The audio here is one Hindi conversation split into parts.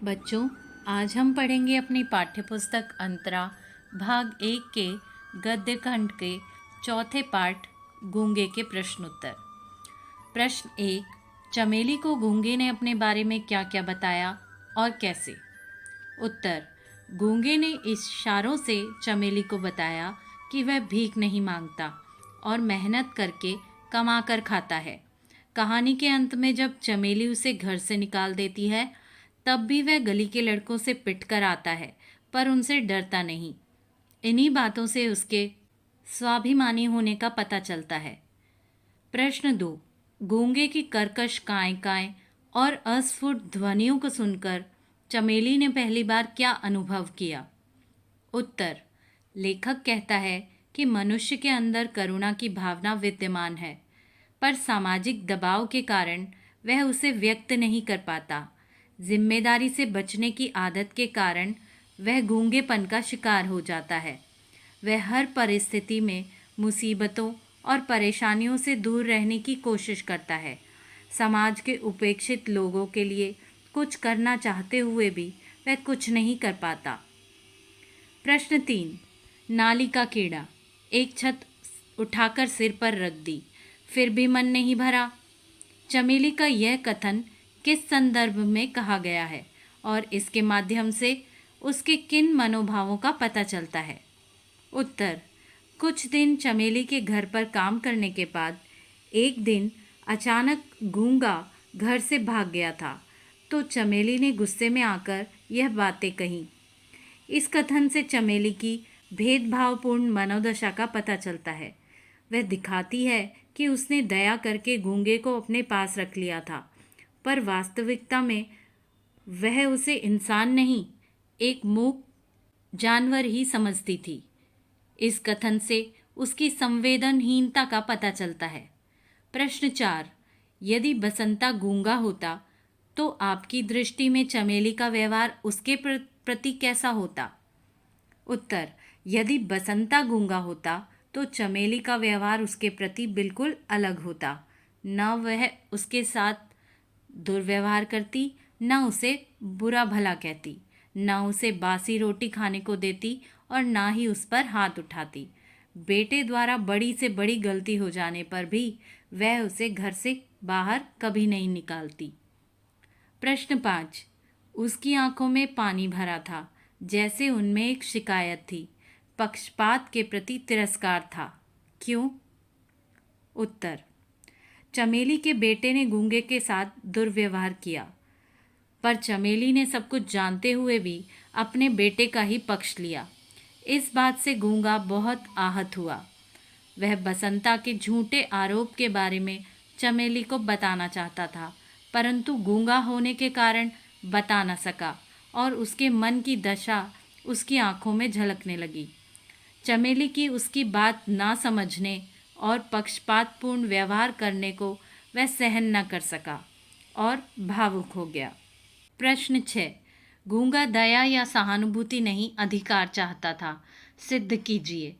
बच्चों, आज हम पढ़ेंगे अपनी पाठ्यपुस्तक अंतरा भाग 1 के गद्य खंड के चौथे पाठ गूंगे के प्रश्न उत्तर। प्रश्न 1। चमेली को गूंगे ने अपने बारे में क्या क्या बताया और कैसे? उत्तर। गूंगे ने इशारों से चमेली को बताया कि वह भीख नहीं मांगता और मेहनत करके कमा कर खाता है। कहानी के अंत में जब चमेली उसे घर से निकाल देती है, तब भी वह गली के लड़कों से पिट कर आता है, पर उनसे डरता नहीं। इन्हीं बातों से उसके स्वाभिमानी होने का पता चलता है। प्रश्न 2। गूंगे की कर्कश काएं काएं और अस्फुट ध्वनियों को सुनकर चमेली ने पहली बार क्या अनुभव किया? उत्तर। लेखक कहता है कि मनुष्य के अंदर करुणा की भावना विद्यमान है, पर सामाजिक दबाव के कारण वह उसे व्यक्त नहीं कर पाता। जिम्मेदारी से बचने की आदत के कारण वह गूंगेपन का शिकार हो जाता है। वह हर परिस्थिति में मुसीबतों और परेशानियों से दूर रहने की कोशिश करता है। समाज के उपेक्षित लोगों के लिए कुछ करना चाहते हुए भी वह कुछ नहीं कर पाता। प्रश्न 3। नाली का कीड़ा। एक छत उठाकर सिर पर रख दी, फिर भी मन नहीं भरा। चमेली का यह कथन किस संदर्भ में कहा गया है और इसके माध्यम से उसके किन मनोभावों का पता चलता है? उत्तर। कुछ दिन चमेली के घर पर काम करने के बाद एक दिन अचानक गूंगा घर से भाग गया था, तो चमेली ने गुस्से में आकर यह बातें कहीं। इस कथन से चमेली की भेदभावपूर्ण मनोदशा का पता चलता है। वह दिखाती है कि उसने दया करके गूंगे को अपने पास रख लिया था, पर वास्तविकता में वह उसे इंसान नहीं, एक मूक जानवर ही समझती थी। इस कथन से उसकी संवेदनहीनता का पता चलता है। प्रश्न 4। यदि बसंता गूंगा होता तो आपकी दृष्टि में चमेली का व्यवहार उसके प्रति कैसा होता? उत्तर। यदि बसंता गूंगा होता तो चमेली का व्यवहार उसके प्रति बिल्कुल अलग होता। न वह उसके साथ दुर्व्यवहार करती, न उसे बुरा भला कहती, न उसे बासी रोटी खाने को देती और ना ही उस पर हाथ उठाती। बेटे द्वारा बड़ी से बड़ी गलती हो जाने पर भी वह उसे घर से बाहर कभी नहीं निकालती। प्रश्न 5। उसकी आंखों में पानी भरा था, जैसे उनमें एक शिकायत थी, पक्षपात के प्रति तिरस्कार था। क्यों? उत्तर। चमेली के बेटे ने गूंगे के साथ दुर्व्यवहार किया, पर चमेली ने सब कुछ जानते हुए भी अपने बेटे का ही पक्ष लिया। इस बात से गूंगा बहुत आहत हुआ। वह बसंता के झूठे आरोप के बारे में चमेली को बताना चाहता था, परंतु गूंगा होने के कारण बता न सका और उसके मन की दशा उसकी आंखों में झलकने लगी। चमेली की उसकी बात ना समझने और पक्षपातपूर्ण व्यवहार करने को वह सहन न कर सका और भावुक हो गया। प्रश्न 6। गूंगा दया या सहानुभूति नहीं, अधिकार चाहता था, सिद्ध कीजिए।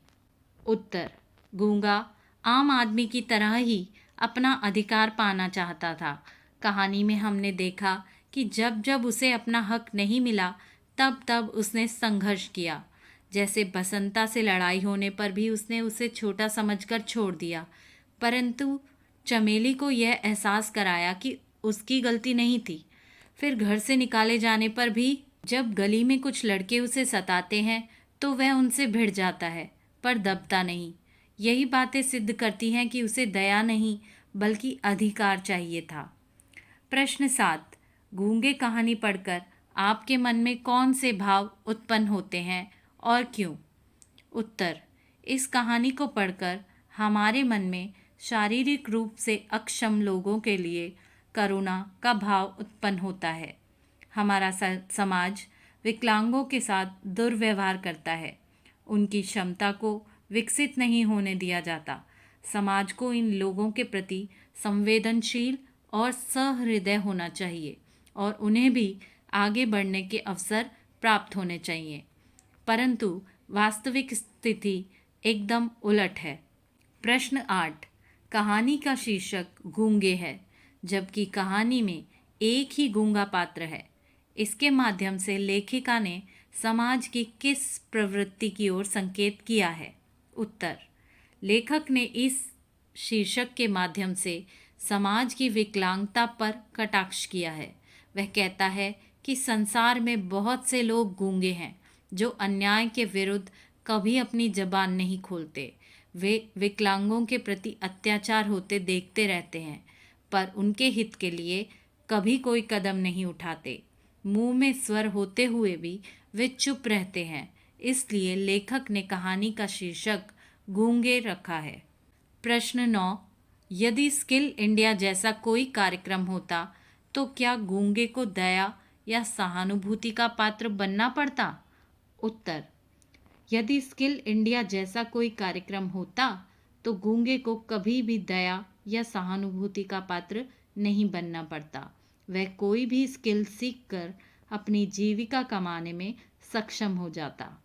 उत्तर। गूंगा आम आदमी की तरह ही अपना अधिकार पाना चाहता था। कहानी में हमने देखा कि जब जब उसे अपना हक नहीं मिला, तब तब उसने संघर्ष किया। जैसे बसंता से लड़ाई होने पर भी उसने उसे छोटा समझकर छोड़ दिया, परंतु चमेली को यह एहसास कराया कि उसकी गलती नहीं थी। फिर घर से निकाले जाने पर भी जब गली में कुछ लड़के उसे सताते हैं तो वह उनसे भिड़ जाता है, पर दबता नहीं। यही बातें सिद्ध करती हैं कि उसे दया नहीं बल्कि अधिकार चाहिए था। प्रश्न 7। गूंगे कहानी पढ़कर आपके मन में कौन से भाव उत्पन्न होते हैं और क्यों? उत्तर। इस कहानी को पढ़कर हमारे मन में शारीरिक रूप से अक्षम लोगों के लिए करुणा का भाव उत्पन्न होता है। हमारा समाज विकलांगों के साथ दुर्व्यवहार करता है, उनकी क्षमता को विकसित नहीं होने दिया जाता। समाज को इन लोगों के प्रति संवेदनशील और सहृदय होना चाहिए और उन्हें भी आगे बढ़ने के अवसर प्राप्त होने चाहिए, परंतु वास्तविक स्थिति एकदम उलट है। प्रश्न 8। कहानी का शीर्षक गूंगे है, जबकि कहानी में एक ही गूंगा पात्र है। इसके माध्यम से लेखिका ने समाज की किस प्रवृत्ति की ओर संकेत किया है? उत्तर: लेखक ने इस शीर्षक के माध्यम से समाज की विकलांगता पर कटाक्ष किया है। वह कहता है कि संसार में बहुत से लोग गूंगे हैं जो अन्याय के विरुद्ध कभी अपनी जबान नहीं खोलते। वे विकलांगों के प्रति अत्याचार होते देखते रहते हैं, पर उनके हित के लिए कभी कोई कदम नहीं उठाते। मुंह में स्वर होते हुए भी वे चुप रहते हैं। इसलिए लेखक ने कहानी का शीर्षक गूंगे रखा है। प्रश्न 9, यदि स्किल इंडिया जैसा कोई कार्यक्रम होता तो क्या गूंगे को दया या सहानुभूति का पात्र बनना पड़ता? उत्तर: यदि स्किल इंडिया जैसा कोई कार्यक्रम होता तो गूंगे को कभी भी दया या सहानुभूति का पात्र नहीं बनना पड़ता। वह कोई भी स्किल सीखकर अपनी जीविका कमाने में सक्षम हो जाता।